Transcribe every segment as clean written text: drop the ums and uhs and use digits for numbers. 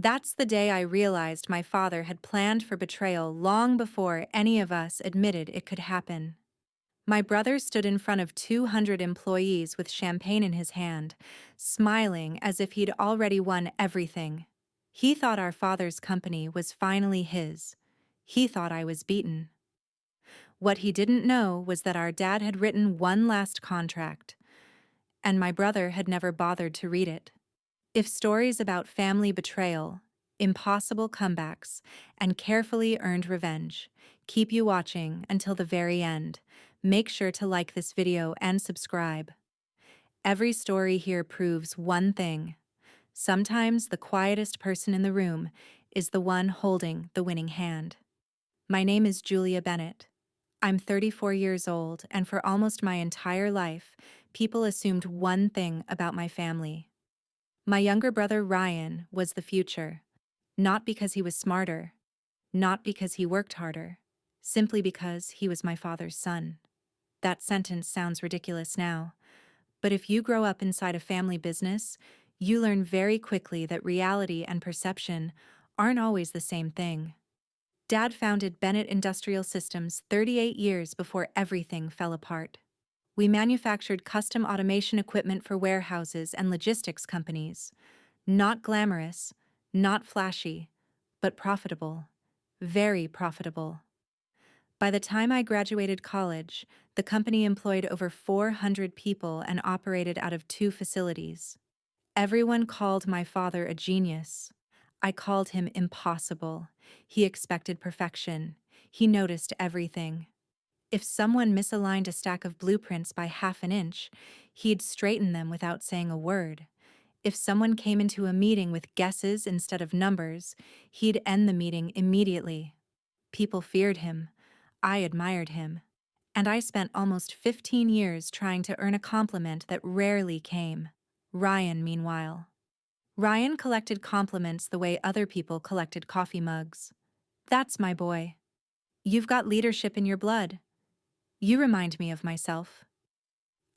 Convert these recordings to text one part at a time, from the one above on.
That's the day I realized my father had planned for betrayal long before any of us admitted it could happen. My brother stood in front of 200 employees with champagne in his hand, smiling as if he'd already won everything. He thought our father's company was finally his. He thought I was beaten. What he didn't know was that our dad had written one last contract, and my brother had never bothered to read it. If stories about family betrayal, impossible comebacks, and carefully earned revenge keep you watching until the very end, make sure to like this video and subscribe. Every story here proves one thing. Sometimes the quietest person in the room is the one holding the winning hand. My name is Julia Bennett. I'm 34 years old, and for almost my entire life, people assumed one thing about my family. My younger brother Ryan was the future, not because he was smarter, not because he worked harder, simply because he was my father's son. That sentence sounds ridiculous now, but if you grow up inside a family business, you learn very quickly that reality and perception aren't always the same thing. Dad founded Bennett Industrial Systems 38 years before everything fell apart. We manufactured custom automation equipment for warehouses and logistics companies. Not glamorous, not flashy, but profitable. Very profitable. By the time I graduated college, the company employed over 400 people and operated out of 2 facilities. Everyone called my father a genius. I called him impossible. He expected perfection. He noticed everything. If someone misaligned a stack of blueprints by half an inch, he'd straighten them without saying a word. If someone came into a meeting with guesses instead of numbers, he'd end the meeting immediately. People feared him. I admired him. And I spent almost 15 years trying to earn a compliment that rarely came. Ryan, meanwhile. Ryan collected compliments the way other people collected coffee mugs. That's my boy. You've got leadership in your blood. You remind me of myself.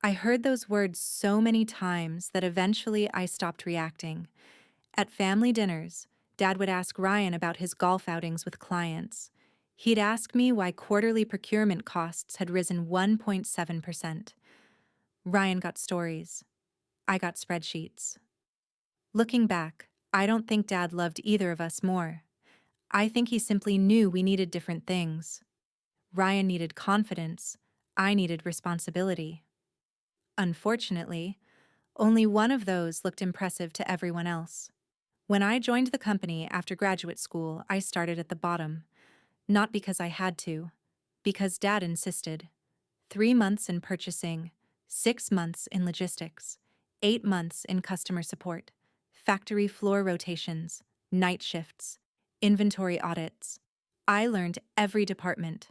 I heard those words so many times that eventually I stopped reacting. At family dinners, Dad would ask Ryan about his golf outings with clients. He'd ask me why quarterly procurement costs had risen 1.7%. Ryan got stories. I got spreadsheets. Looking back, I don't think Dad loved either of us more. I think he simply knew we needed different things. Ryan needed confidence. I needed responsibility. Unfortunately, only one of those looked impressive to everyone else. When I joined the company after graduate school, I started at the bottom. Not because I had to, because Dad insisted. 3 months in purchasing, 6 months in logistics, 8 months in customer support, factory floor rotations, night shifts, inventory audits. I learned every department.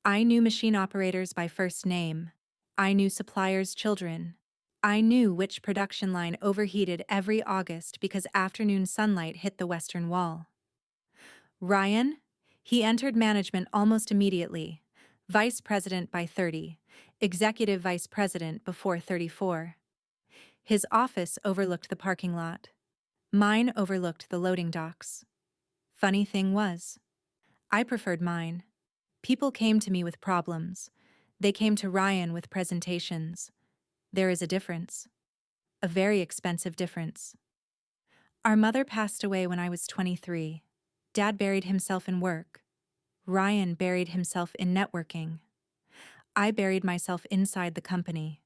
I knew machine operators by first name. I knew suppliers' children. I knew which production line overheated every August because afternoon sunlight hit the western wall. Ryan? He entered management almost immediately. Vice president by 30, executive vice president before 34. His office overlooked the parking lot. Mine overlooked the loading docks. Funny thing was, I preferred mine. People came to me with problems. They came to Ryan with presentations. There is a difference. A very expensive difference. Our mother passed away when I was 23. Dad buried himself in work. Ryan buried himself in networking. I buried myself inside the company.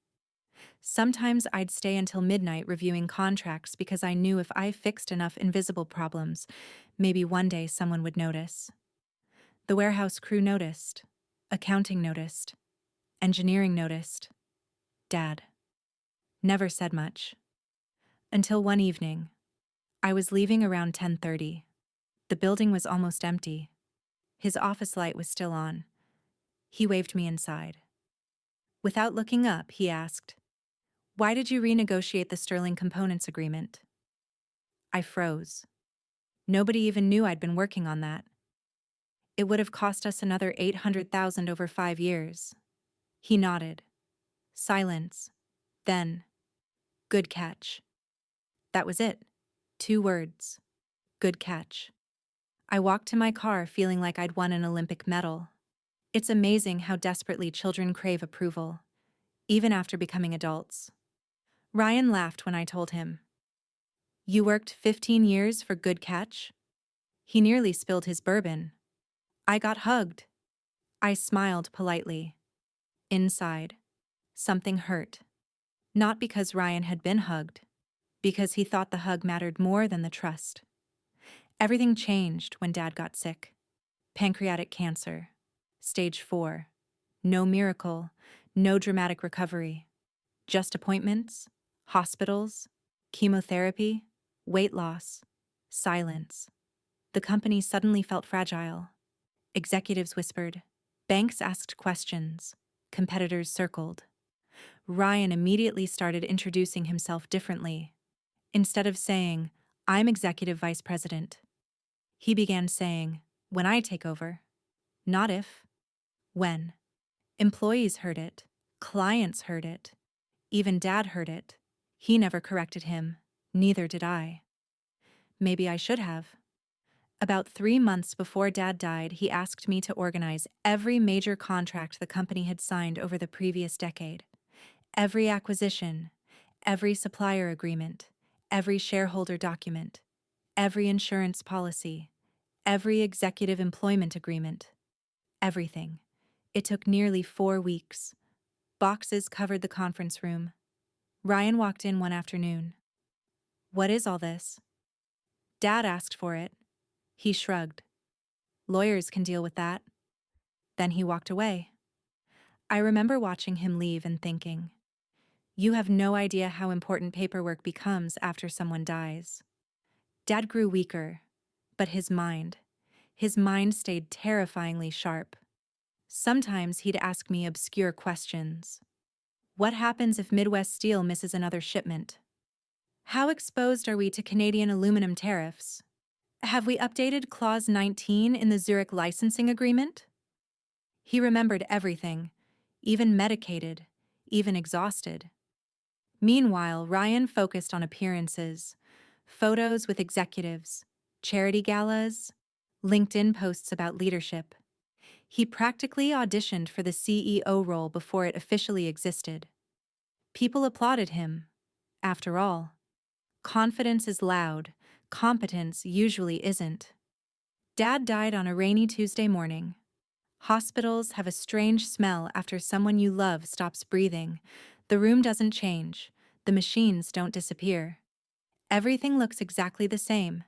Sometimes I'd stay until midnight reviewing contracts because I knew if I fixed enough invisible problems, maybe one day someone would notice. The warehouse crew noticed. Accounting noticed. Engineering noticed. Dad never said much. Until one evening. I was leaving around 10:30. The building was almost empty. His office light was still on. He waved me inside. Without looking up, he asked, "Why did you renegotiate the Sterling Components agreement?" I froze. Nobody even knew I'd been working on that. It would have cost us another $800,000 over 5 years. He nodded. Silence. Then, "Good catch." That was it. 2 words. Good catch. I walked to my car feeling like I'd won an Olympic medal. It's amazing how desperately children crave approval, even after becoming adults. Ryan laughed when I told him. You worked 15 years for good catch? He nearly spilled his bourbon. I got hugged. I smiled politely. Inside, something hurt. Not because Ryan had been hugged, because he thought the hug mattered more than the trust. Everything changed when Dad got sick. Pancreatic cancer. Stage 4. No miracle, no dramatic recovery. Just appointments, hospitals, chemotherapy, weight loss, silence. The company suddenly felt fragile. Executives whispered. Banks asked questions. Competitors circled. Ryan immediately started introducing himself differently. Instead of saying, I'm executive vice president, he began saying, when I take over. Not if. When. Employees heard it. Clients heard it. Even Dad heard it. He never corrected him. Neither did I. Maybe I should have. About 3 months before Dad died, he asked me to organize every major contract the company had signed over the previous decade. Every acquisition, every supplier agreement, every shareholder document, every insurance policy, every executive employment agreement. Everything. It took nearly 4 weeks. Boxes covered the conference room. Ryan walked in one afternoon. What is all this? Dad asked for it. He shrugged. Lawyers can deal with that. Then he walked away. I remember watching him leave and thinking, you have no idea how important paperwork becomes after someone dies. Dad grew weaker, but his mind stayed terrifyingly sharp. Sometimes he'd ask me obscure questions. What happens if Midwest Steel misses another shipment? How exposed are we to Canadian aluminum tariffs? Have we updated Clause 19 in the Zurich licensing agreement? He remembered everything, even medicated, even exhausted. Meanwhile, Ryan focused on appearances, photos with executives, charity galas, LinkedIn posts about leadership. He practically auditioned for the CEO role before it officially existed. People applauded him. After all, confidence is loud, competence usually isn't. Dad died on a rainy Tuesday morning. Hospitals have a strange smell after someone you love stops breathing. The room doesn't change. The machines don't disappear. Everything looks exactly the same,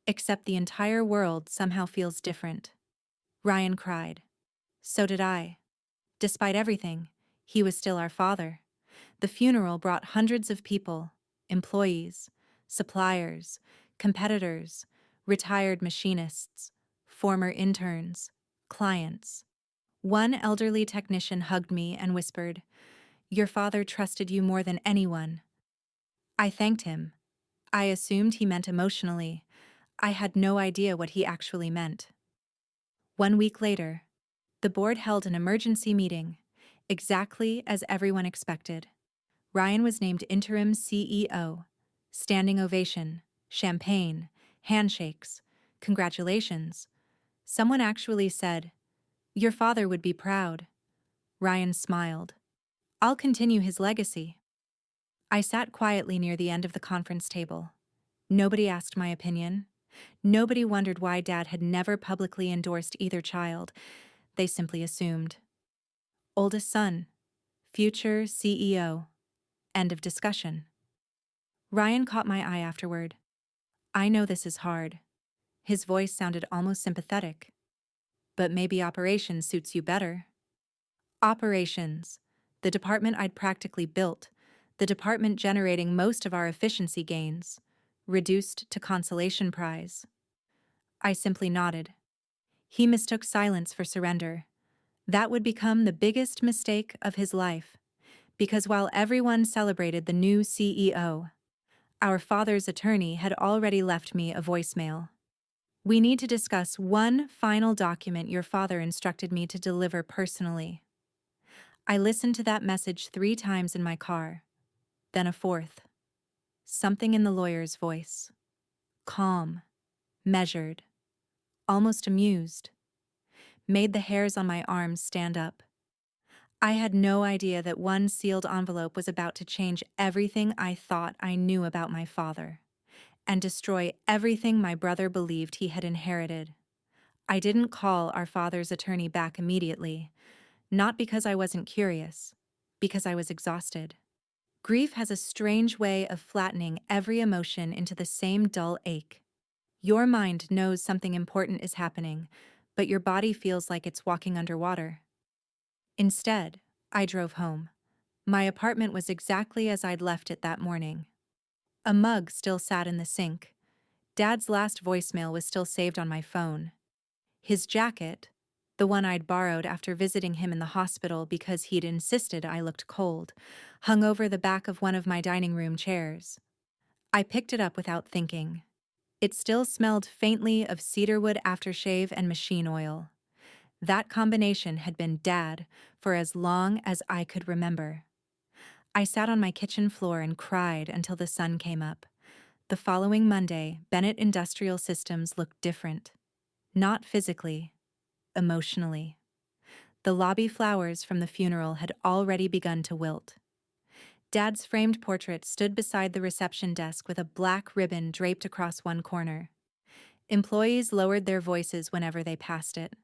except the entire world somehow feels different. Ryan cried. So did I. Despite everything, he was still our father. The funeral brought hundreds of people, employees, suppliers, competitors, retired machinists, former interns, clients. One elderly technician hugged me and whispered, Your father trusted you more than anyone. I thanked him. I assumed he meant emotionally. I had no idea what he actually meant. 1 week later, the board held an emergency meeting, exactly as everyone expected. Ryan was named interim CEO. Standing ovation, champagne, handshakes, congratulations. Someone actually said, Your father would be proud. Ryan smiled. I'll continue his legacy. I sat quietly near the end of the conference table. Nobody asked my opinion. Nobody wondered why Dad had never publicly endorsed either child. They simply assumed. Oldest son, future CEO. End of discussion. Ryan caught my eye afterward. I know this is hard. His voice sounded almost sympathetic. But maybe operations suits you better. Operations, the department I'd practically built, the department generating most of our efficiency gains, reduced to consolation prize. I simply nodded. He mistook silence for surrender. That would become the biggest mistake of his life, because while everyone celebrated the new CEO, our father's attorney had already left me a voicemail. We need to discuss one final document your father instructed me to deliver personally. I listened to that message 3 times in my car, then a fourth. Something in the lawyer's voice. Calm, measured, almost amused, made the hairs on my arms stand up. I had no idea that one sealed envelope was about to change everything I thought I knew about my father, and destroy everything my brother believed he had inherited. I didn't call our father's attorney back immediately, not because I wasn't curious, because I was exhausted. Grief has a strange way of flattening every emotion into the same dull ache. Your mind knows something important is happening, but your body feels like it's walking underwater. Instead, I drove home. My apartment was exactly as I'd left it that morning. A mug still sat in the sink. Dad's last voicemail was still saved on my phone. His jacket, the one I'd borrowed after visiting him in the hospital because he'd insisted I looked cold, hung over the back of one of my dining room chairs. I picked it up without thinking. It still smelled faintly of cedarwood aftershave and machine oil. That combination had been Dad for as long as I could remember. I sat on my kitchen floor and cried until the sun came up. The following Monday, Bennett Industrial Systems looked different. Not physically, emotionally. The lobby flowers from the funeral had already begun to wilt. Dad's framed portrait stood beside the reception desk with a black ribbon draped across one corner. Employees lowered their voices whenever they passed it.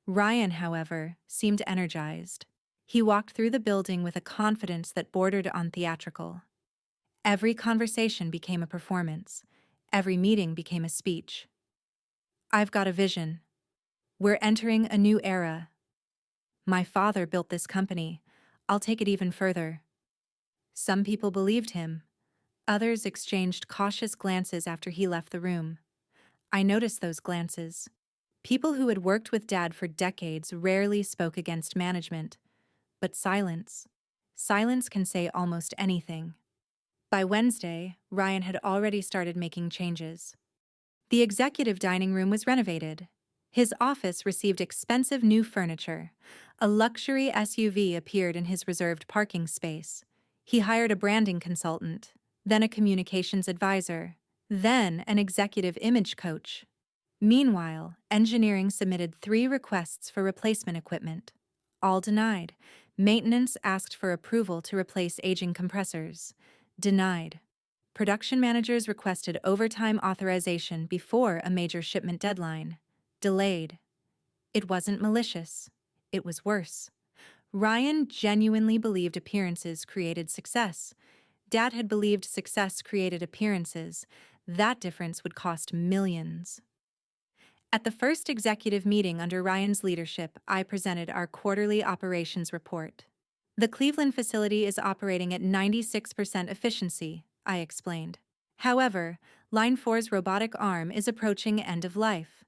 Ryan, however, seemed energized. He walked through the building with a confidence that bordered on theatrical. Every conversation became a performance. Every meeting became a speech. I've got a vision. We're entering a new era. My father built this company. I'll take it even further. Some people believed him. Others exchanged cautious glances after he left the room. I noticed those glances. People who had worked with Dad for decades rarely spoke against management. But silence can say almost anything. By Wednesday, Ryan had already started making changes. The executive dining room was renovated. His office received expensive new furniture. A luxury SUV appeared in his reserved parking space. He hired a branding consultant, then a communications advisor, then an executive image coach. Meanwhile, engineering submitted 3 requests for replacement equipment. All denied. Maintenance asked for approval to replace aging compressors. Denied. Production managers requested overtime authorization before a major shipment deadline. Delayed. It wasn't malicious. It was worse. Ryan genuinely believed appearances created success. Dad had believed success created appearances. That difference would cost millions. At the first executive meeting under Ryan's leadership, I presented our quarterly operations report. The Cleveland facility is operating at 96% efficiency, I explained. However, Line 4's robotic arm is approaching end of life.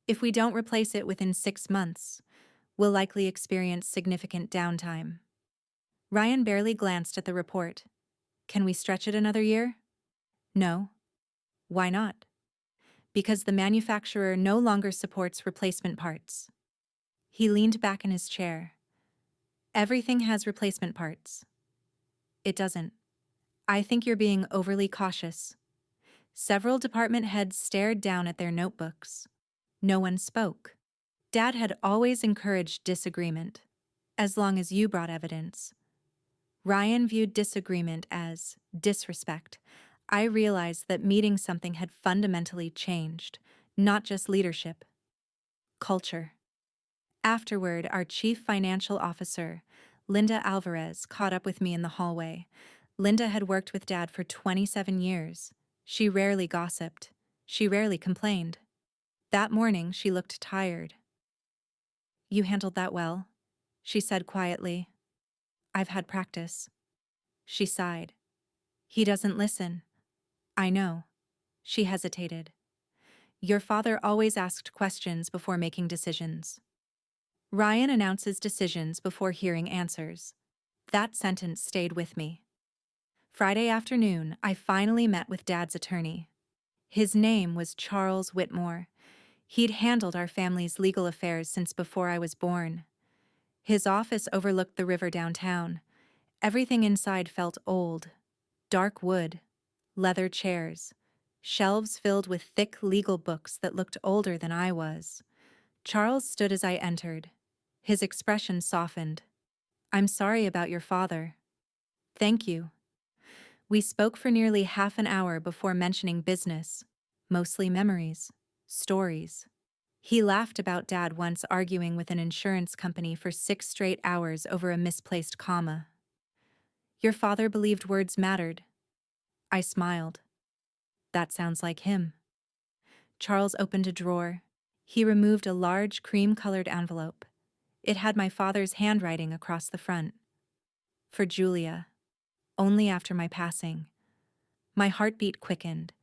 If we don't replace it within 6 months, we'll likely experience significant downtime. Ryan barely glanced at the report. Can we stretch it another year? No. Why not? Because the manufacturer no longer supports replacement parts. He leaned back in his chair. Everything has replacement parts. It doesn't. I think you're being overly cautious. Several department heads stared down at their notebooks. No one spoke. Dad had always encouraged disagreement, as long as you brought evidence. Ryan viewed disagreement as disrespect. I realized that meeting something had fundamentally changed, not just leadership. Culture. Afterward, our chief financial officer, Linda Alvarez, caught up with me in the hallway. Linda had worked with Dad for 27 years. She rarely gossiped. She rarely complained. That morning, she looked tired. You handled that well, she said quietly. I've had practice. She sighed. He doesn't listen. I know. She hesitated. Your father always asked questions before making decisions. Ryan announces decisions before hearing answers. That sentence stayed with me. Friday afternoon, I finally met with Dad's attorney. His name was Charles Whitmore. He'd handled our family's legal affairs since before I was born. His office overlooked the river downtown. Everything inside felt old. Dark wood, leather chairs, Shelves filled with thick legal books that looked older than I was. Charles stood as I entered. His expression softened. "I'm sorry about your father." "Thank you." We spoke for nearly half an hour before mentioning business, mostly memories, stories. He laughed about Dad once arguing with an insurance company for 6 straight hours over a misplaced comma. "Your father believed words mattered." I smiled. "That sounds like him." Charles opened a drawer. He removed a large cream-colored envelope. It had my father's handwriting across the front. "For Julia. Only after my passing." My heartbeat quickened.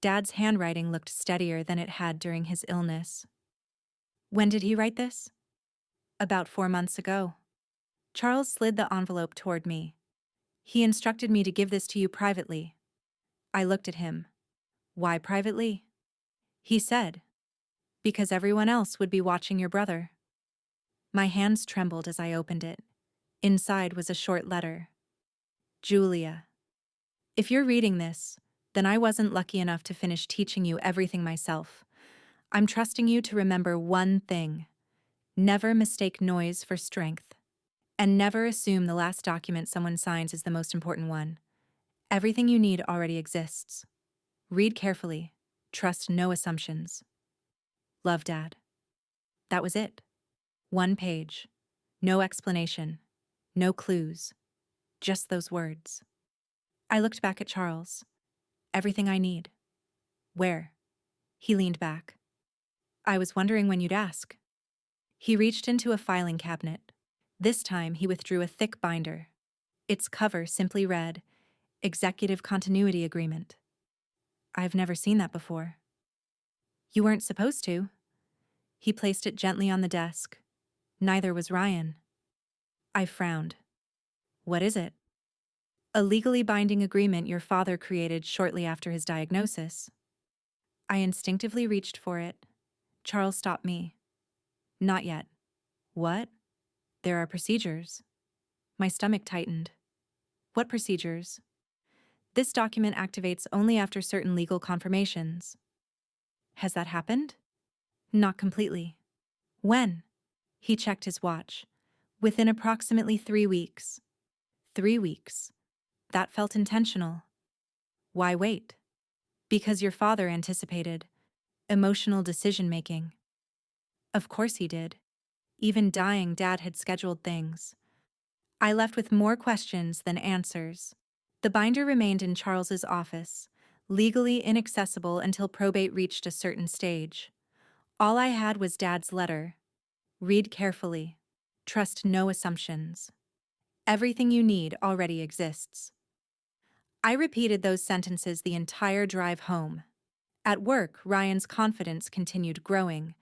Dad's handwriting looked steadier than it had during his illness. "When did he write this?" "About 4 months ago." Charles slid the envelope toward me. "He instructed me to give this to you privately." I looked at him. "Why privately?" He said, "Because everyone else would be watching your brother." My hands trembled as I opened it. Inside was a short letter. "Julia, if you're reading this, then I wasn't lucky enough to finish teaching you everything myself. I'm trusting you to remember one thing. Never mistake noise for strength. And never assume the last document someone signs is the most important one. Everything you need already exists. Read carefully. Trust no assumptions. Love, Dad." That was it. 1 page. No explanation. No clues. Just those words. I looked back at Charles. "Everything I need." "Where?" He leaned back. "I was wondering when you'd ask." He reached into a filing cabinet. This time he withdrew a thick binder. Its cover simply read, "Executive Continuity Agreement." "I've never seen that before." "You weren't supposed to." He placed it gently on the desk. Neither was Ryan. I frowned. "What is it?" "A legally binding agreement your father created shortly after his diagnosis." I instinctively reached for it. Charles stopped me. "Not yet." "What?" "There are procedures." My stomach tightened. "What procedures?" "This document activates only after certain legal confirmations." "Has that happened?" "Not completely." "When?" He checked his watch. "Within approximately 3 weeks." 3 weeks. That felt intentional. "Why wait?" "Because your father anticipated emotional decision-making." Of course he did. Even dying, Dad had scheduled things. I left with more questions than answers. The binder remained in Charles's office, legally inaccessible until probate reached a certain stage. All I had was Dad's letter. "Read carefully. Trust no assumptions. Everything you need already exists." I repeated those sentences the entire drive home. At work, Ryan's confidence continued growing.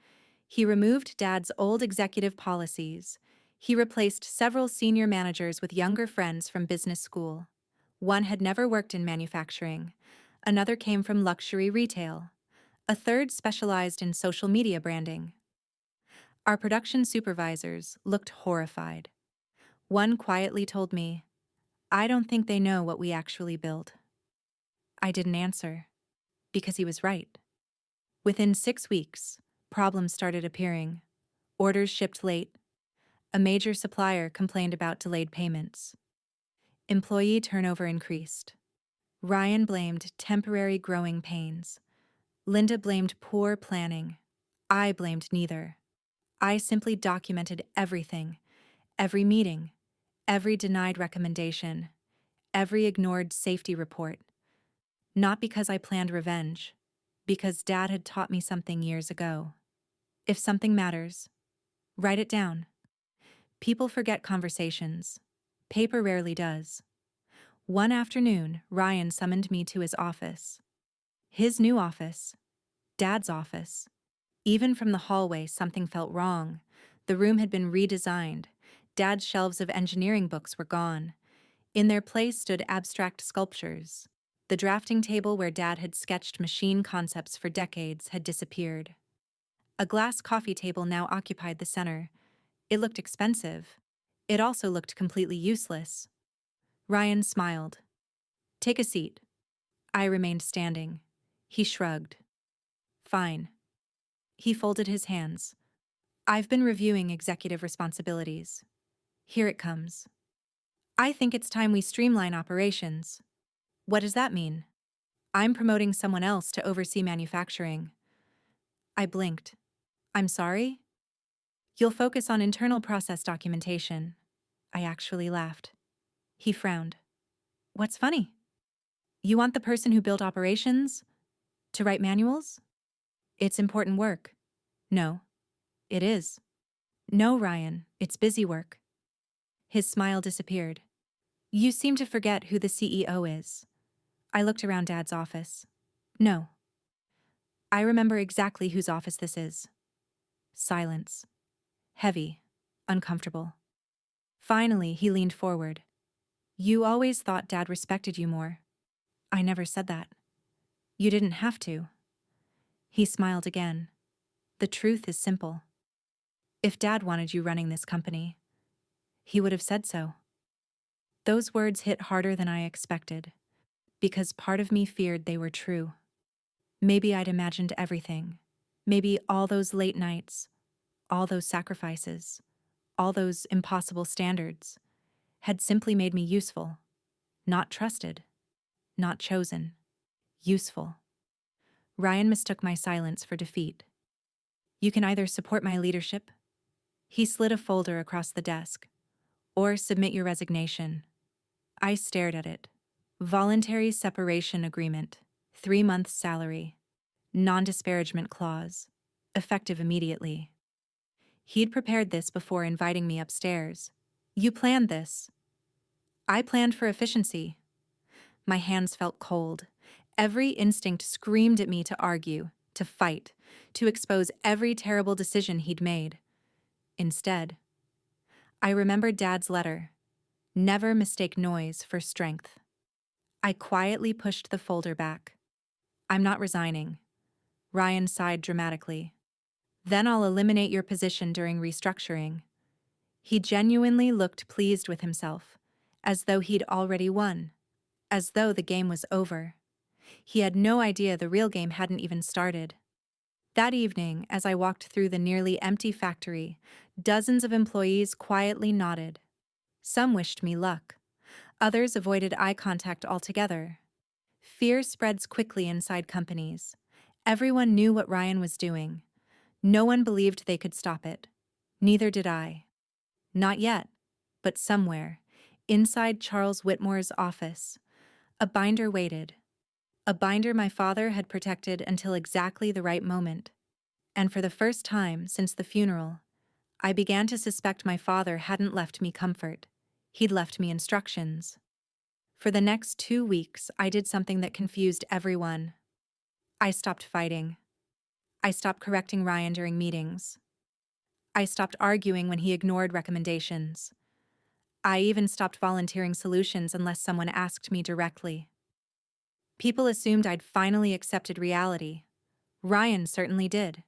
He removed Dad's old executive policies. He replaced several senior managers with younger friends from business school. One had never worked in manufacturing. Another came from luxury retail. A third specialized in social media branding. Our production supervisors looked horrified. One quietly told me, "I don't think they know what we actually build." I didn't answer, because he was right. Within 6 weeks, problems started appearing. Orders shipped late. A major supplier complained about delayed payments. Employee turnover increased. Ryan blamed temporary growing pains. Linda blamed poor planning. I blamed neither. I simply documented everything, every meeting, every denied recommendation, every ignored safety report. Not because I planned revenge, because Dad had taught me something years ago. If something matters, write it down. People forget conversations. Paper rarely does. One afternoon, Ryan summoned me to his office. His new office. Dad's office. Even from the hallway, something felt wrong. The room had been redesigned. Dad's shelves of engineering books were gone. In their place stood abstract sculptures. The drafting table where Dad had sketched machine concepts for decades had disappeared. A glass coffee table now occupied the center. It looked expensive. It also looked completely useless. Ryan smiled. "Take a seat." I remained standing. He shrugged. Fine. He folded his hands. I've been reviewing executive responsibilities. Here it comes. I think it's time we streamline operations. What does that mean? I'm promoting someone else to oversee manufacturing. I blinked. I'm sorry? You'll focus on internal process documentation. I actually laughed. He frowned. What's funny? You want the person who built operations to write manuals? It's important work. No, it is. No, Ryan, it's busy work. His smile disappeared. You seem to forget who the CEO is. I looked around Dad's office. No. I remember exactly whose office this is. Silence. Heavy. Uncomfortable. Finally, he leaned forward. You always thought Dad respected you more. I never said that. You didn't have to. He smiled again. The truth is simple. If Dad wanted you running this company, he would have said so. Those words hit harder than I expected, because part of me feared they were true. Maybe I'd imagined everything. Maybe all those late nights, all those sacrifices, all those impossible standards had simply made me useful, not trusted, not chosen, useful. Ryan mistook my silence for defeat. You can either support my leadership, he slid a folder across the desk, or submit your resignation. I stared at it. Voluntary separation agreement, 3 months salary, non-disparagement clause, effective immediately. He'd prepared this before inviting me upstairs. You planned this. I planned for efficiency. My hands felt cold. Every instinct screamed at me to argue, to fight, to expose every terrible decision he'd made. Instead, I remembered Dad's letter. Never mistake noise for strength. I quietly pushed the folder back. I'm not resigning. Ryan sighed dramatically. Then I'll eliminate your position during restructuring. He genuinely looked pleased with himself, as though he'd already won, as though the game was over. He had no idea the real game hadn't even started. That evening, as I walked through the nearly empty factory, dozens of employees quietly nodded. Some wished me luck. Others avoided eye contact altogether. Fear spreads quickly inside companies. Everyone knew what Ryan was doing. No one believed they could stop it. Neither did I. Not yet, but somewhere, inside Charles Whitmore's office, a binder waited. A binder my father had protected until exactly the right moment. And for the first time since the funeral, I began to suspect my father hadn't left me comfort. He'd left me instructions. For the next 2 weeks, I did something that confused everyone. I stopped fighting. I stopped correcting Ryan during meetings. I stopped arguing when he ignored recommendations. I even stopped volunteering solutions unless someone asked me directly. People assumed I'd finally accepted reality. Ryan certainly did.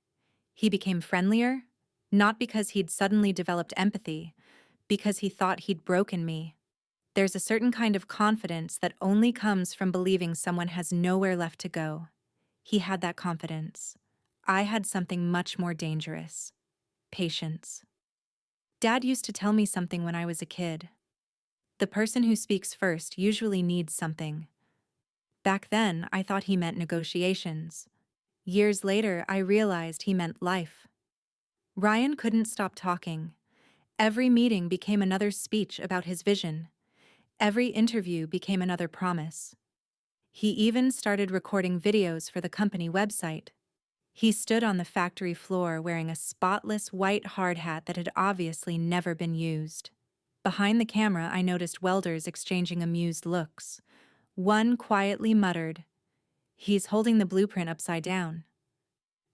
He became friendlier, not because he'd suddenly developed empathy, because he thought he'd broken me. There's a certain kind of confidence that only comes from believing someone has nowhere left to go. He had that confidence. I had something much more dangerous. Patience. Dad used to tell me something when I was a kid. The person who speaks first usually needs something. Back then, I thought he meant negotiations. Years later, I realized he meant life. Ryan couldn't stop talking. Every meeting became another speech about his vision. Every interview became another promise. He even started recording videos for the company website. He stood on the factory floor wearing a spotless white hard hat that had obviously never been used. Behind the camera, I noticed welders exchanging amused looks. One quietly muttered, "He's holding the blueprint upside down."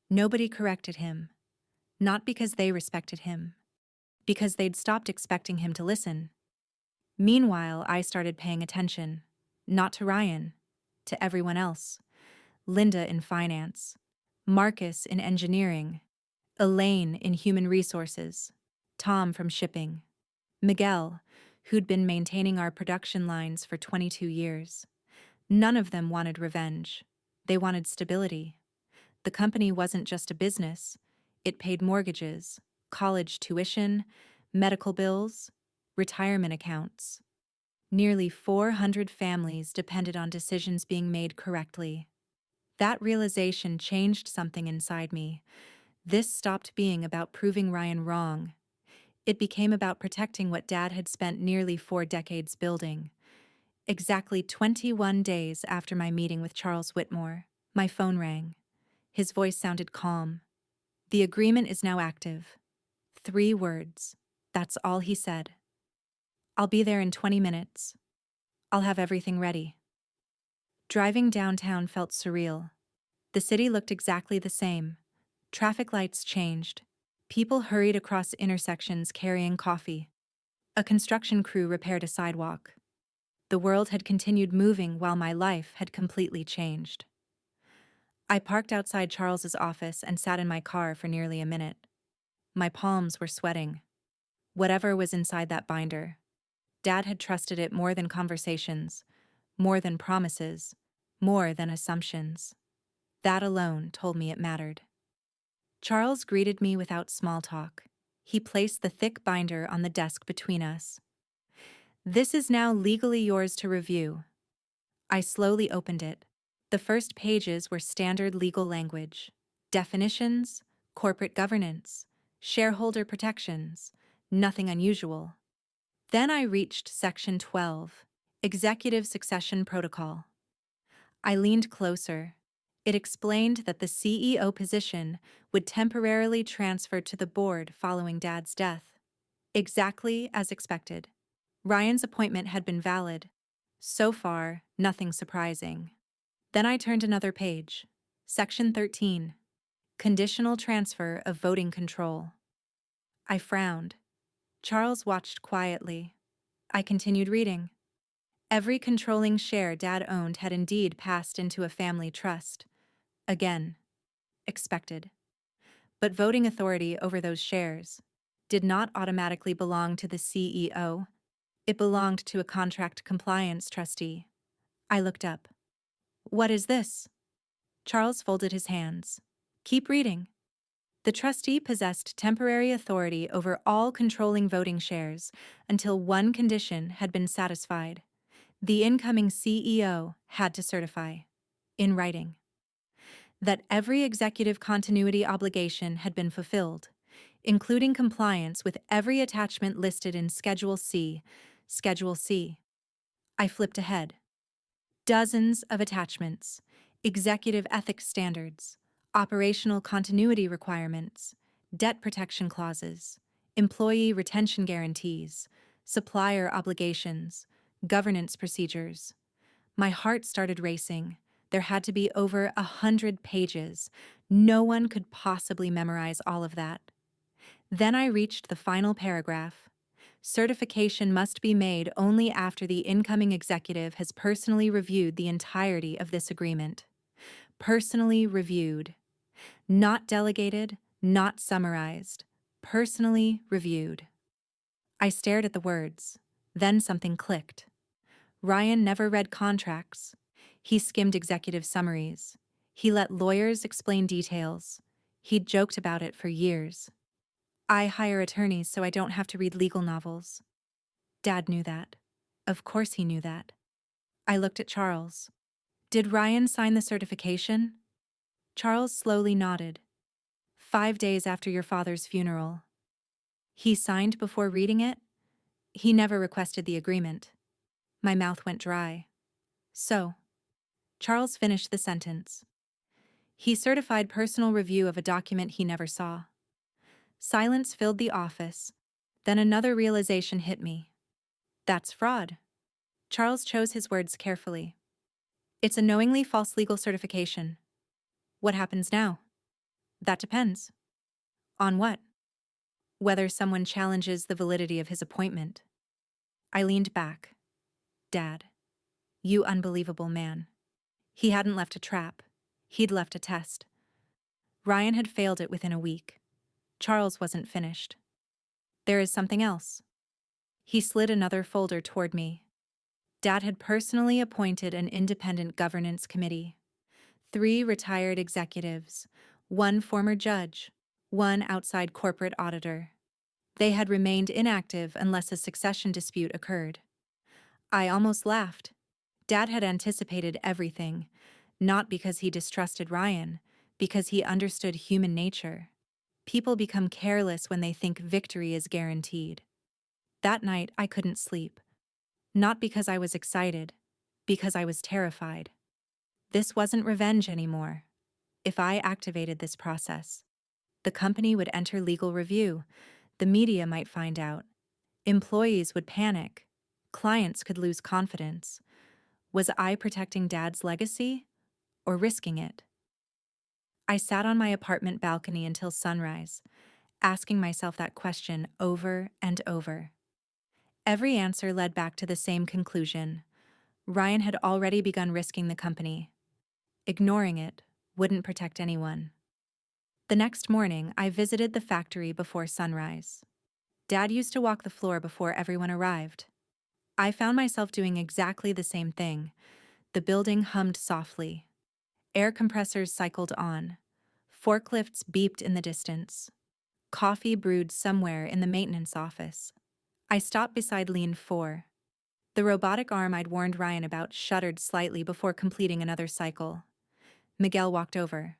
Nobody corrected him. Not because they respected him. Because they'd stopped expecting him to listen. Meanwhile, I started paying attention. Not to Ryan. To everyone else. Linda in finance. Marcus in engineering. Elaine in human resources. Tom from shipping. Miguel, who'd been maintaining our production lines for 22 years. None of them wanted revenge. They wanted stability. The company wasn't just a business. It paid mortgages, college tuition, medical bills, retirement accounts. Nearly 400 families depended on decisions being made correctly. That realization changed something inside me. This stopped being about proving Ryan wrong. It became about protecting what Dad had spent nearly 4 decades building. Exactly 21 days after my meeting with Charles Whitmore, my phone rang. His voice sounded calm. "The agreement is now active." 3 words. That's all he said. "I'll be there in 20 minutes. I'll have everything ready." Driving downtown felt surreal. The city looked exactly the same. Traffic lights changed. People hurried across intersections carrying coffee. A construction crew repaired a sidewalk. The world had continued moving while my life had completely changed. I parked outside Charles's office and sat in my car for nearly a minute. My palms were sweating. Whatever was inside that binder, Dad had trusted it more than conversations, more than promises, more than assumptions. That alone told me it mattered. Charles greeted me without small talk. He placed the thick binder on the desk between us. "This is now legally yours to review." I slowly opened it. The first pages were standard legal language: definitions, corporate governance, shareholder protections, nothing unusual. Then I reached Section 12, Executive Succession Protocol. I leaned closer. It explained that the CEO position would temporarily transfer to the board following Dad's death. Exactly as expected. Ryan's appointment had been valid. So far, nothing surprising. Then I turned another page. Section 13. Conditional transfer of voting control. I frowned. Charles watched quietly. I continued reading. Every controlling share Dad owned had indeed passed into a family trust. Again. Expected. But voting authority over those shares did not automatically belong to the CEO. It belonged to a contract compliance trustee. I looked up. "What is this?" Charles folded his hands. "Keep reading." The trustee possessed temporary authority over all controlling voting shares until one condition had been satisfied. The incoming CEO had to certify, in writing, that every executive continuity obligation had been fulfilled, including compliance with every attachment listed in Schedule C. Schedule C. I flipped ahead. Dozens of attachments: executive ethics standards, operational continuity requirements, debt protection clauses, employee retention guarantees, supplier obligations, governance procedures. My heart started racing. There had to be over 100 pages. No one could possibly memorize all of that. Then I reached the final paragraph. Certification must be made only after the incoming executive has personally reviewed the entirety of this agreement. Personally reviewed. Not delegated, not summarized. Personally reviewed. I stared at the words. Then something clicked. Ryan never read contracts. He skimmed executive summaries. He let lawyers explain details. He'd joked about it for years. "I hire attorneys so I don't have to read legal novels." Dad knew that. Of course he knew that. I looked at Charles. "Did Ryan sign the certification?" Charles slowly nodded. 5 days after your father's funeral." "He signed before reading it?" "He never requested the agreement." My mouth went dry. "So." Charles finished the sentence. "He certified personal review of a document he never saw." Silence filled the office. Then another realization hit me. That's fraud. Charles chose his words carefully. "It's a knowingly false legal certification." "What happens now?" "That depends." "On what?" "Whether someone challenges the validity of his appointment." I leaned back. Dad, you unbelievable man. He hadn't left a trap. He'd left a test. Ryan had failed it within a week. Charles wasn't finished. "There is something else." He slid another folder toward me. Dad had personally appointed an independent governance committee. 3 retired executives, 1 former judge, 1 outside corporate auditor. They had remained inactive unless a succession dispute occurred. I almost laughed. Dad had anticipated everything, not because he distrusted Ryan, because he understood human nature. People become careless when they think victory is guaranteed. That night, I couldn't sleep. Not because I was excited, because I was terrified. This wasn't revenge anymore. If I activated this process, the company would enter legal review, the media might find out, employees would panic, clients could lose confidence. Was I protecting Dad's legacy or risking it? I sat on my apartment balcony until sunrise, asking myself that question over and over. Every answer led back to the same conclusion. Ryan had already begun risking the company. Ignoring it wouldn't protect anyone. The next morning, I visited the factory before sunrise. Dad used to walk the floor before everyone arrived. I found myself doing exactly the same thing. The building hummed softly. Air compressors cycled on. Forklifts beeped in the distance. Coffee brewed somewhere in the maintenance office. I stopped beside Lean 4. The robotic arm I'd warned Ryan about shuddered slightly before completing another cycle. Miguel walked over.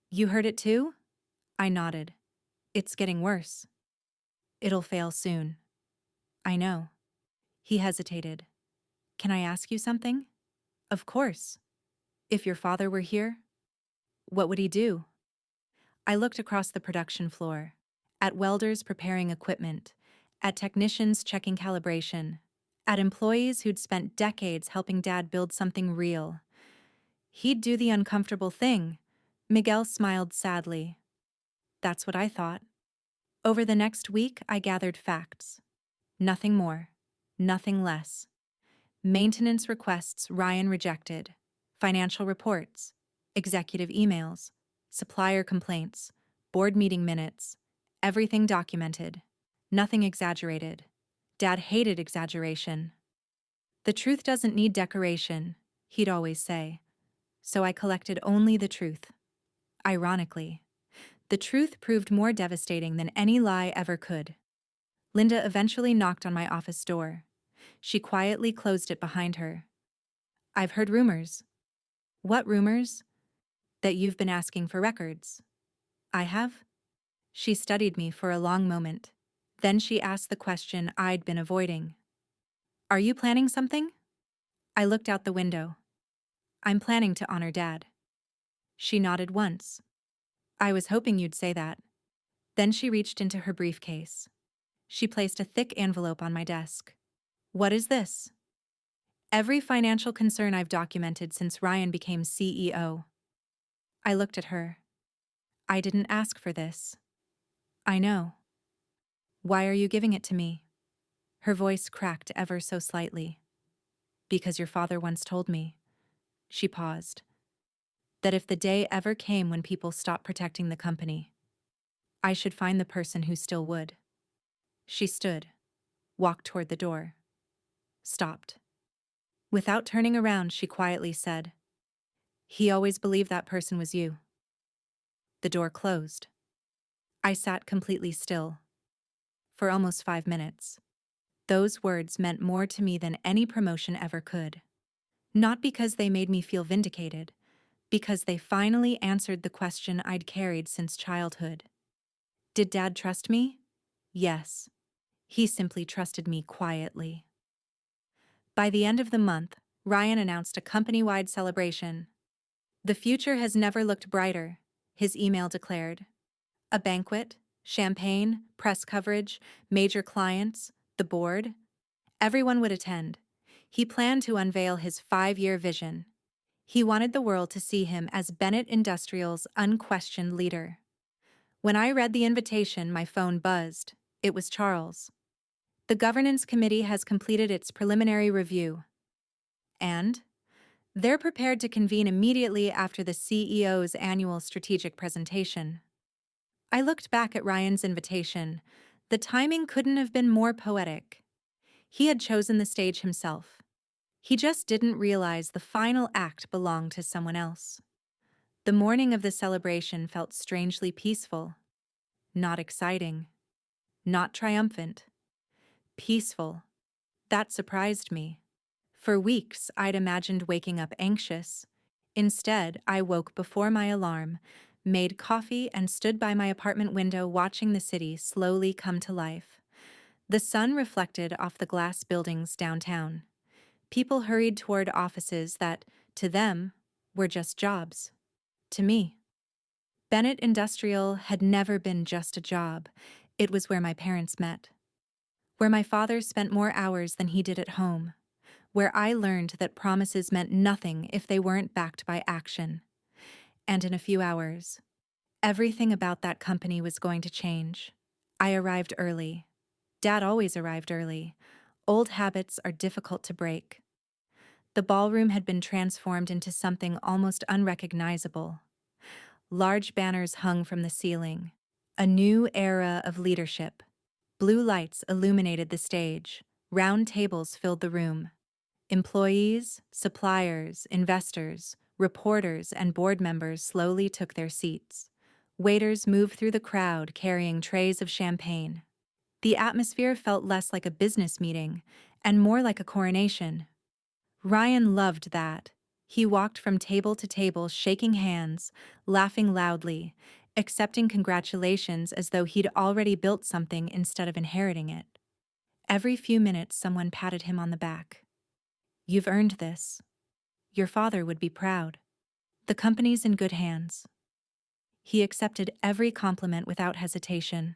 "You heard it too?" I nodded. "It's getting worse." "It'll fail soon." "I know." He hesitated. "Can I ask you something?" "Of course." "If your father were here, what would he do?" I looked across the production floor, at welders preparing equipment, at technicians checking calibration, at employees who'd spent decades helping Dad build something real. He'd do the uncomfortable thing. Miguel smiled sadly. That's what I thought. Over the next week, I gathered facts. Nothing more, nothing less. Maintenance requests Ryan rejected, financial reports, executive emails, supplier complaints, board meeting minutes, everything documented. Nothing exaggerated. Dad hated exaggeration. "The truth doesn't need decoration," he'd always say. So I collected only the truth. Ironically, the truth proved more devastating than any lie ever could. Linda eventually knocked on my office door. She quietly closed it behind her. "I've heard rumors." "What rumors?" "That you've been asking for records." "I have?" She studied me for a long moment. Then she asked the question I'd been avoiding. "Are you planning something?" I looked out the window. "I'm planning to honor Dad." She nodded once. "I was hoping you'd say that." Then she reached into her briefcase. She placed a thick envelope on my desk. "What is this?" "Every financial concern I've documented since Ryan became CEO." I looked at her. "I didn't ask for this." "I know." "Why are you giving it to me?" Her voice cracked ever so slightly. "Because your father once told me." She paused. "That if the day ever came when people stopped protecting the company, I should find the person who still would." She stood, walked toward the door, stopped. Without turning around, she quietly said, "He always believed that person was you." The door closed. I sat completely still. For almost 5 minutes. Those words meant more to me than any promotion ever could. Not because they made me feel vindicated, because they finally answered the question I'd carried since childhood. Did Dad trust me? Yes. He simply trusted me quietly. By the end of the month, Ryan announced a company-wide celebration. "The future has never looked brighter," his email declared. A banquet, champagne, press coverage, major clients, the board. Everyone would attend. He planned to unveil his 5-year vision. He wanted the world to see him as Bennett Industrial's unquestioned leader. When I read the invitation, my phone buzzed. It was Charles. "The governance committee has completed its preliminary review." And they're prepared to convene immediately after the CEO's annual strategic presentation. I looked back at Ryan's invitation. The timing couldn't have been more poetic. He had chosen the stage himself. He just didn't realize the final act belonged to someone else. The morning of the celebration felt strangely peaceful, not exciting, not triumphant, peaceful. That surprised me. For weeks, I'd imagined waking up anxious. Instead, I woke before my alarm, made coffee, and stood by my apartment window watching the city slowly come to life. The sun reflected off the glass buildings downtown. People hurried toward offices that, to them, were just jobs. To me, Bennett Industrial had never been just a job. It was where my parents met, where my father spent more hours than he did at home, where I learned that promises meant nothing if they weren't backed by action. And in a few hours, everything about that company was going to change. I arrived early. Dad always arrived early. Old habits are difficult to break. The ballroom had been transformed into something almost unrecognizable. Large banners hung from the ceiling. A new era of leadership. Blue lights illuminated the stage. Round tables filled the room. Employees, suppliers, investors, reporters, and board members slowly took their seats. Waiters moved through the crowd carrying trays of champagne. The atmosphere felt less like a business meeting and more like a coronation. Ryan loved that. He walked from table to table shaking hands, laughing loudly, accepting congratulations as though he'd already built something instead of inheriting it. Every few minutes someone patted him on the back. "You've earned this. Your father would be proud. The company's in good hands." He accepted every compliment without hesitation.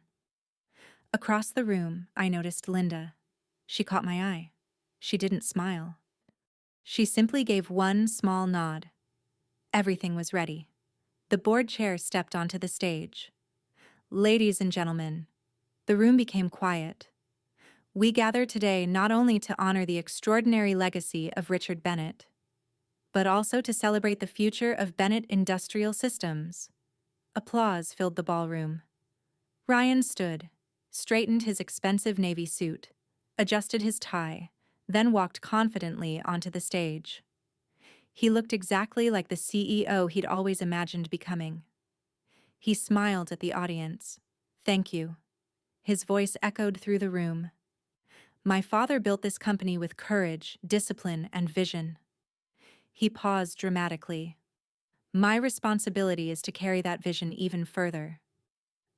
Across the room, I noticed Linda. She caught my eye. She didn't smile. She simply gave one small nod. Everything was ready. The board chair stepped onto the stage. "Ladies and gentlemen," the room became quiet. "We gather today not only to honor the extraordinary legacy of Richard Bennett, but also to celebrate the future of Bennett Industrial Systems." Applause filled the ballroom. Ryan stood, straightened his expensive navy suit, adjusted his tie, then walked confidently onto the stage. He looked exactly like the CEO he'd always imagined becoming. He smiled at the audience. "Thank you." His voice echoed through the room. "My father built this company with courage, discipline, and vision." He paused dramatically. "My responsibility is to carry that vision even further."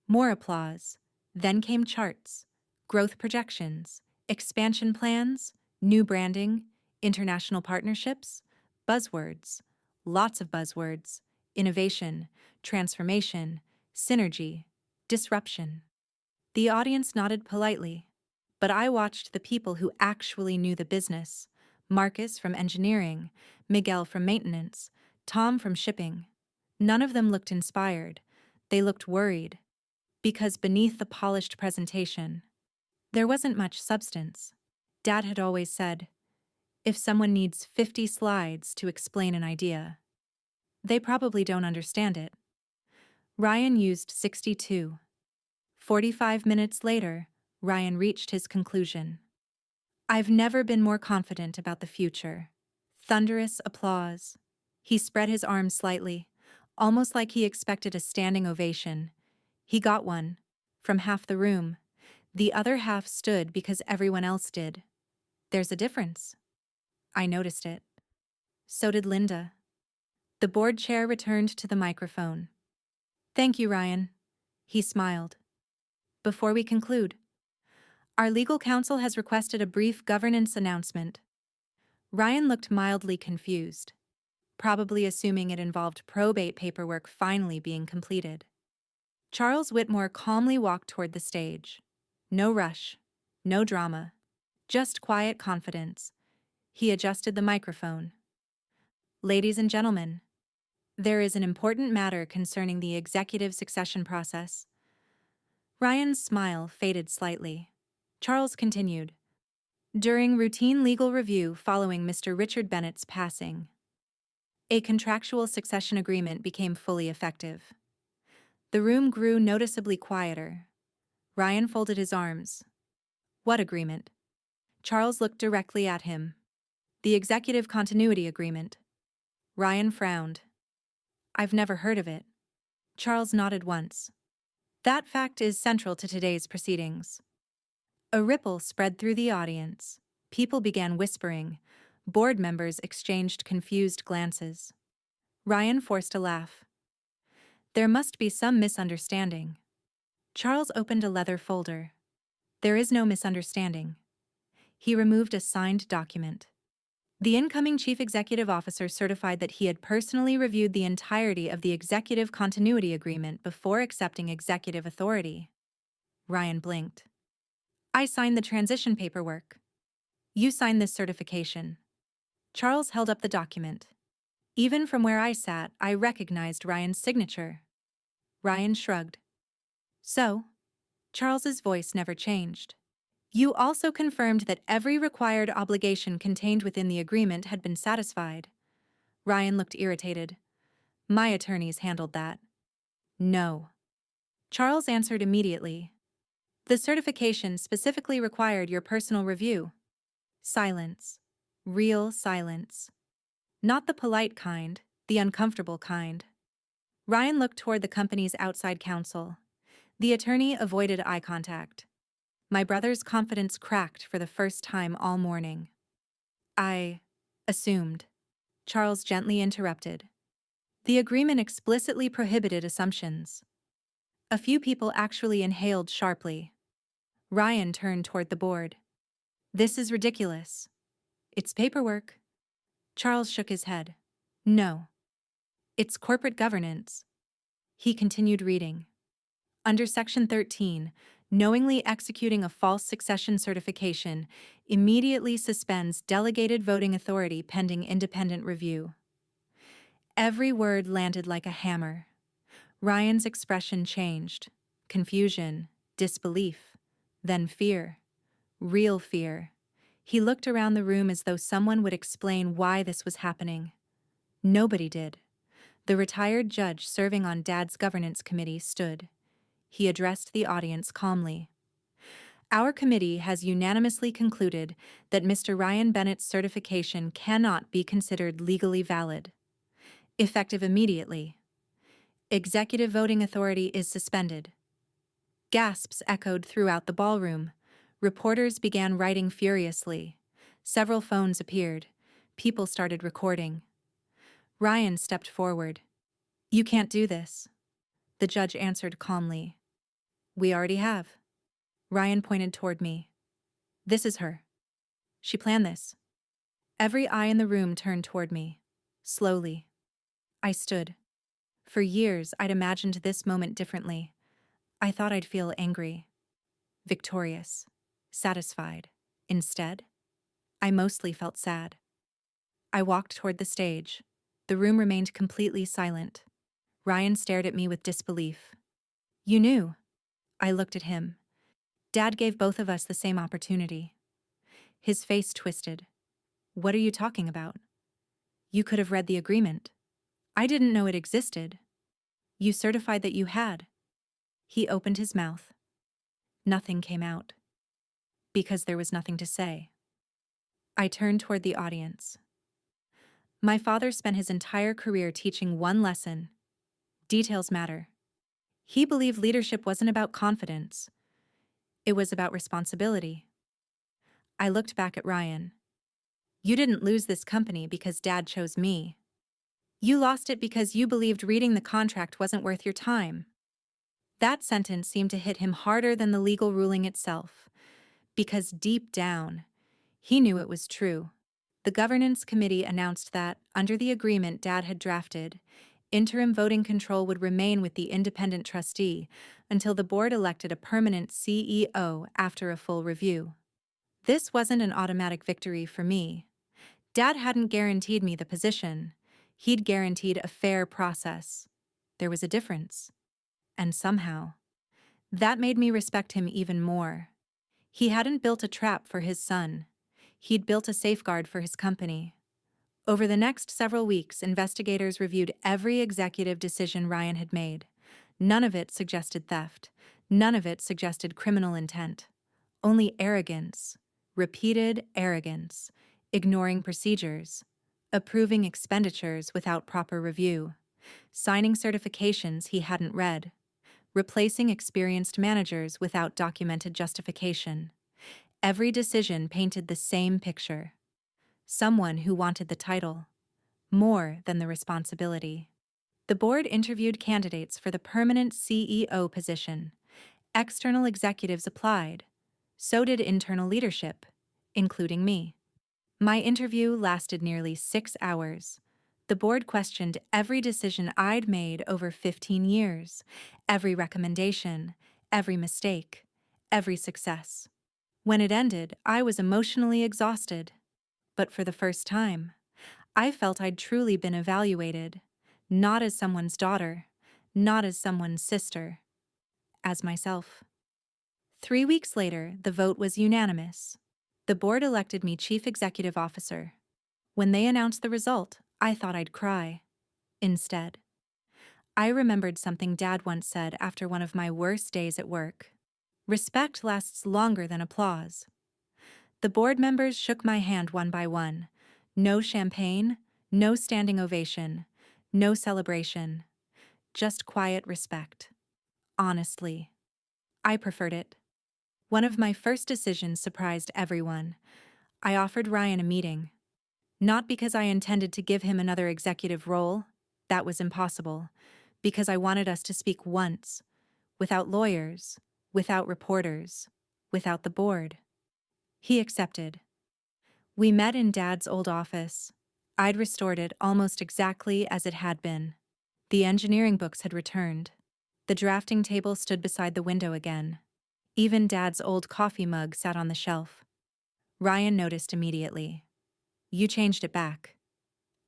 More applause. Then came charts, growth projections, expansion plans, new branding, international partnerships, buzzwords, lots of buzzwords, innovation, transformation, synergy, disruption. The audience nodded politely, but I watched the people who actually knew the business. Marcus from engineering, Miguel from maintenance, Tom from shipping. None of them looked inspired. They looked worried. Because beneath the polished presentation, there wasn't much substance. Dad had always said, if someone needs 50 slides to explain an idea, they probably don't understand it. Ryan used 62. 45 minutes later, Ryan reached his conclusion. "I've never been more confident about the future." Thunderous applause. He spread his arms slightly, almost like he expected a standing ovation. He got one, from half the room. The other half stood because everyone else did. There's a difference. I noticed it. So did Linda. The board chair returned to the microphone. "Thank you, Ryan." He smiled. "Before we conclude, our legal counsel has requested a brief governance announcement." Ryan looked mildly confused, probably assuming it involved probate paperwork finally being completed. Charles Whitmore calmly walked toward the stage. No rush, no drama, just quiet confidence. He adjusted the microphone. "Ladies and gentlemen, there is an important matter concerning the executive succession process." Ryan's smile faded slightly. Charles continued. "During routine legal review following Mr. Richard Bennett's passing, a contractual succession agreement became fully effective." The room grew noticeably quieter. Ryan folded his arms. "What agreement?" Charles looked directly at him. "The executive continuity agreement." Ryan frowned. I've never heard of it. Charles nodded once. That fact is central to today's proceedings. A ripple spread through the audience. People began whispering. Board members exchanged confused glances. Ryan forced a laugh. There must be some misunderstanding. Charles opened a leather folder. There is no misunderstanding. He removed a signed document. The incoming chief executive officer certified that he had personally reviewed the entirety of the executive continuity agreement before accepting executive authority. Ryan blinked. I signed the transition paperwork. You signed this certification. Charles held up the document. Even from where I sat, I recognized Ryan's signature. Ryan shrugged. So, Charles's voice never changed. You also confirmed that every required obligation contained within the agreement had been satisfied. Ryan looked irritated. My attorneys handled that. No. Charles answered immediately. The certification specifically required your personal review. Silence. Real silence. Not the polite kind, the uncomfortable kind. Ryan looked toward the company's outside counsel. The attorney avoided eye contact. My brother's confidence cracked for the first time all morning. I assumed. Charles gently interrupted. The agreement explicitly prohibited assumptions. A few people actually inhaled sharply. Ryan turned toward the board. This is ridiculous. It's paperwork. Charles shook his head. No. It's corporate governance. He continued reading. Under Section 13, knowingly executing a false succession certification immediately suspends delegated voting authority pending independent review. Every word landed like a hammer. Ryan's expression changed. Confusion, disbelief, then fear. Real fear. He looked around the room as though someone would explain why this was happening. Nobody did. The retired judge serving on Dad's governance committee stood. He addressed the audience calmly. Our committee has unanimously concluded that Mr. Ryan Bennett's certification cannot be considered legally valid. Effective immediately. Executive voting authority is suspended. Gasps echoed throughout the ballroom. Reporters began writing furiously. Several phones appeared. People started recording. Ryan stepped forward. You can't do this. The judge answered calmly. We already have. Ryan pointed toward me. This is her. She planned this. Every eye in the room turned toward me. Slowly. I stood. For years, I'd imagined this moment differently. I thought I'd feel angry, victorious, satisfied. Instead, I mostly felt sad. I walked toward the stage. The room remained completely silent. Ryan stared at me with disbelief. You knew. I looked at him. Dad gave both of us the same opportunity. His face twisted. What are you talking about? You could have read the agreement. I didn't know it existed. You certified that you had. He opened his mouth. Nothing came out. Because there was nothing to say. I turned toward the audience. My father spent his entire career teaching one lesson. Details matter. He believed leadership wasn't about confidence. It was about responsibility. I looked back at Ryan. You didn't lose this company because Dad chose me. You lost it because you believed reading the contract wasn't worth your time. That sentence seemed to hit him harder than the legal ruling itself, because deep down, he knew it was true. The governance committee announced that, under the agreement Dad had drafted, interim voting control would remain with the independent trustee until the board elected a permanent CEO after a full review. This wasn't an automatic victory for me. Dad hadn't guaranteed me the position. He'd guaranteed a fair process. There was a difference. And somehow, that made me respect him even more. He hadn't built a trap for his son. He'd built a safeguard for his company. Over the next several weeks, investigators reviewed every executive decision Ryan had made. None of it suggested theft. None of it suggested criminal intent. Only arrogance. Repeated arrogance. Ignoring procedures. Approving expenditures without proper review. signing certifications he hadn't read, replacing experienced managers without documented justification. Every decision painted the same picture. Someone who wanted the title, more than the responsibility. The board interviewed candidates for the permanent CEO position. External executives applied. So did internal leadership, including me. My interview lasted nearly 6 hours. The board questioned every decision I'd made over 15 years, every recommendation, every mistake, every success. When it ended, I was emotionally exhausted. But for the first time, I felt I'd truly been evaluated, not as someone's daughter, not as someone's sister, as myself. 3 weeks later, the vote was unanimous. The board elected me Chief Executive Officer. When they announced the result, I thought I'd cry. Instead, I remembered something Dad once said after one of my worst days at work. Respect lasts longer than applause. The board members shook my hand one by one. No champagne, no standing ovation, no celebration. Just quiet respect. Honestly, I preferred it. One of my first decisions surprised everyone. I offered Ryan a meeting. Not because I intended to give him another executive role, that was impossible, because I wanted us to speak once, without lawyers, without reporters, without the board. He accepted. We met in Dad's old office. I'd restored it almost exactly as it had been. The engineering books had returned. The drafting table stood beside the window again. Even Dad's old coffee mug sat on the shelf. Ryan noticed immediately. You changed it back.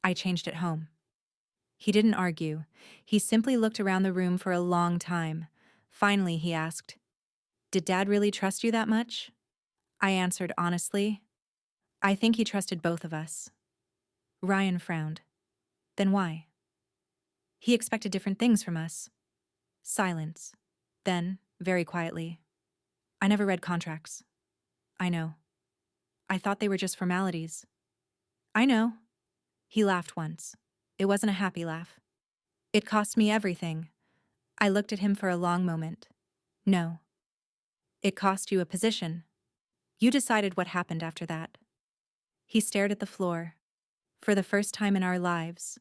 I changed it home. He didn't argue. He simply looked around the room for a long time. Finally, he asked, "Did Dad really trust you that much?" I answered honestly, "I think he trusted both of us." Ryan frowned. Then why? He expected different things from us. Silence. Then, very quietly, I never read contracts. I know. I thought they were just formalities. I know. He laughed once. It wasn't a happy laugh. It cost me everything. I looked at him for a long moment. No. It cost you a position. You decided what happened after that. He stared at the floor. For the first time in our lives,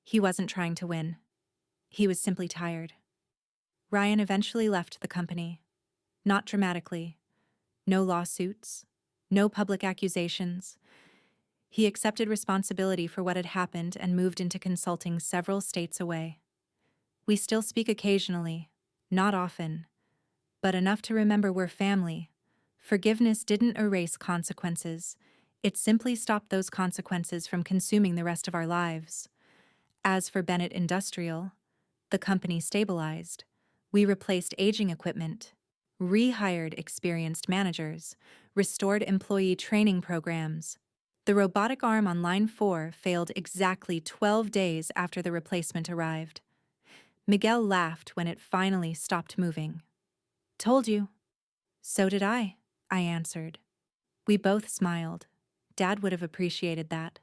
he wasn't trying to win. He was simply tired. Ryan eventually left the company. Not dramatically. No lawsuits. No public accusations. He accepted responsibility for what had happened and moved into consulting several states away. We still speak occasionally, not often, but enough to remember we're family. Forgiveness didn't erase consequences. It simply stopped those consequences from consuming the rest of our lives. As for Bennett Industrial, the company stabilized. We replaced aging equipment, rehired experienced managers, restored employee training programs. The robotic arm on line 4 failed exactly 12 days after the replacement arrived. Miguel laughed when it finally stopped moving. Told you. So did I answered. We both smiled. Dad would have appreciated that.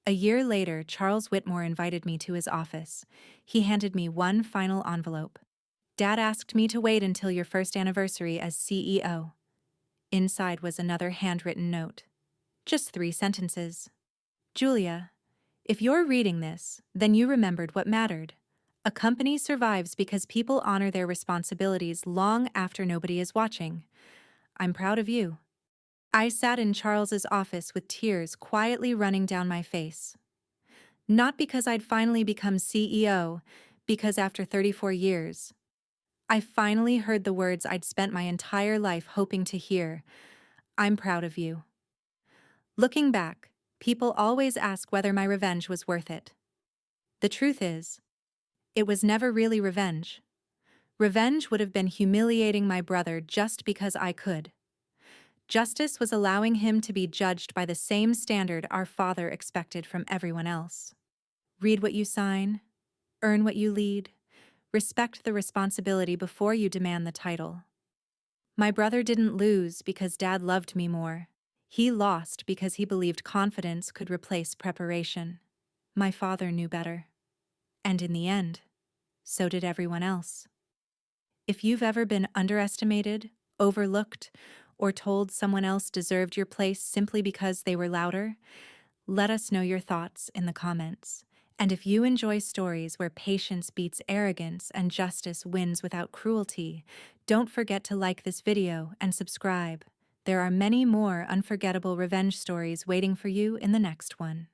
A year later, Charles Whitmore invited me to his office. He handed me one final envelope. Dad asked me to wait until your first anniversary as CEO. Inside was another handwritten note. Just 3 sentences. Julia, if you're reading this, then you remembered what mattered. A company survives because people honor their responsibilities long after nobody is watching. I'm proud of you. I sat in Charles's office with tears quietly running down my face. Not because I'd finally become CEO, because after 34 years, I finally heard the words I'd spent my entire life hoping to hear. I'm proud of you. Looking back, people always ask whether my revenge was worth it. The truth is, it was never really revenge. Revenge would have been humiliating my brother just because I could. Justice was allowing him to be judged by the same standard our father expected from everyone else. Read what you sign, earn what you lead, respect the responsibility before you demand the title. My brother didn't lose because Dad loved me more. He lost because he believed confidence could replace preparation. My father knew better. And in the end, so did everyone else. If you've ever been underestimated, overlooked, or told someone else deserved your place simply because they were louder, let us know your thoughts in the comments. And if you enjoy stories where patience beats arrogance and justice wins without cruelty, don't forget to like this video and subscribe. There are many more unforgettable revenge stories waiting for you in the next one.